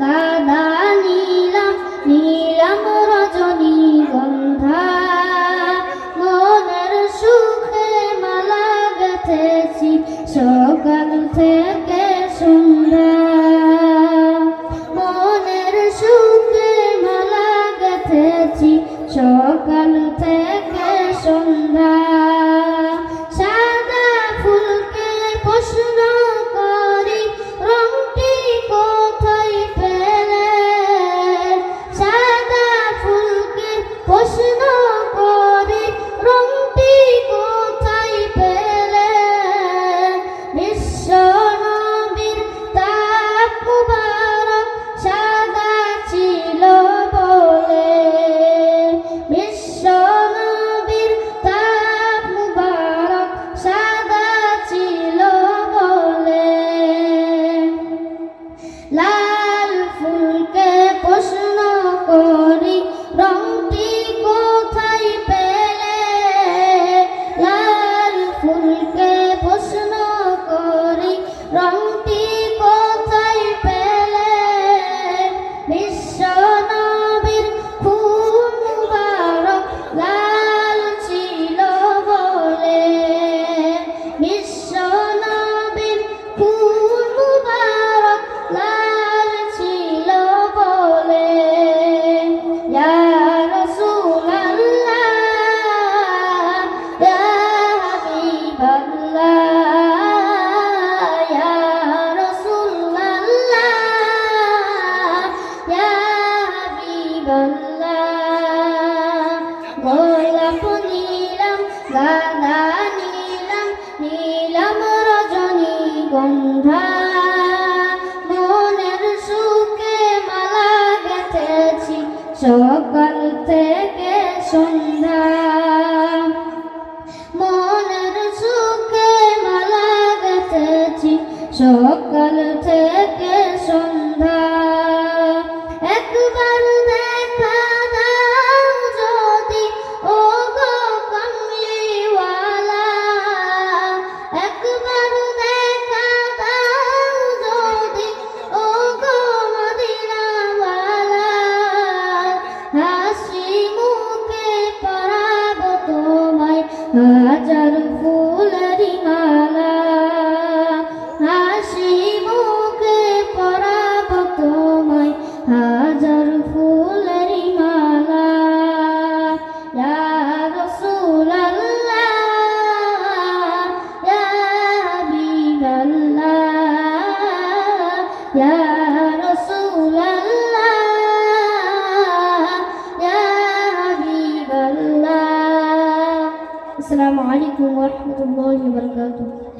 গাদা নীলাম নীলাম রজনীগন্ধা মনের সুখে মালা গেথেছি সকাল থেকে সন্ধ্যা মনের সুখে মালা গেথেছি সকাল থেকে সন্ধ্যা সাদা ফুলকে প্রশ্ন করি রংটি কোথায় পেলে সাদা ফুলকে প্রশ্ন করি রংটি কোথায় পেলে বিশ্ব নবীর তাপ মুবারক সাদা ছিল বলে বিশ্ব নবীর তাপ মুবারক সাদা ছিল বলে লাল ফুলকে প্রশ্ন করি রংটি কোথায় পেলে লাল ফুলকে প্রশ্ন করি রংটি কোথায় পেলে বিশ্ব নবীর খুন মুবারক লাল ছিল বলে বিশ্ব নবীর খুন মুবারক লাল ছিল বলে ইয়া রাসূলুল্লাহ ইয়া হাবিবাল্লাহ ইয়া রাসূলুল্লাহ ইয়া হাবিবাল্লাহ গোলাপ নীলাম গাদা নীলাম নীলাম রজনীগন্ধা মনের সুখে মালা গেথেছি সকাল থেকে সন্ধ্যা মনের সুখে মালা গেথেছি সকাল থেকে সন্ধ্যা একবার দেখা দাও যদি ও গো কামলিওয়ালা একবার দেখা দাও যদি ও গো মদিনাওয়ালা হাসি মুখে পরাবো তোমায় হাজার ফুলেরি মালা হাসি মুখে পরাবো তোমায় হাজার ফুলেরি মালা ইয়া রাসূলুল্লাহ ইয়া হাবিবাল্লাহ ইয়া রাসূলুল্লাহ ইয়া হাবিবাল্লাহ আসসালামু আলাইকুম ওয়া রাহমাতুল্লাহি ওয়া বারাকাতুহু।